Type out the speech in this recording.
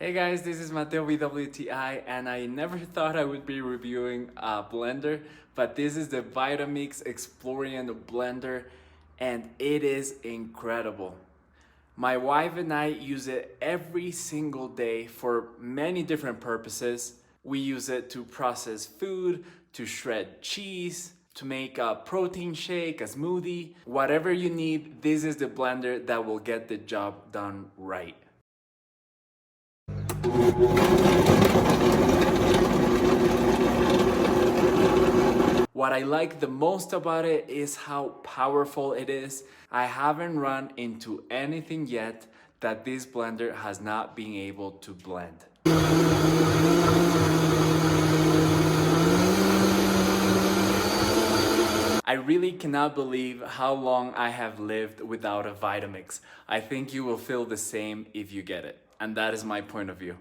Hey guys, this is Mateo WTI, and I never thought I would be reviewing a blender, but this is the Vitamix Explorian blender, and it is incredible. My wife and I use it every single day for many different purposes. We use it to process food, to shred cheese, to make a protein shake, a smoothie. Whatever you need, this is the blender that will get the job done right. What I like the most about it is how powerful it is. I haven't run into anything yet that this blender has not been able to blend. I really cannot believe how long I have lived without a Vitamix. I think you will feel the same if you get it. And that is my point of view.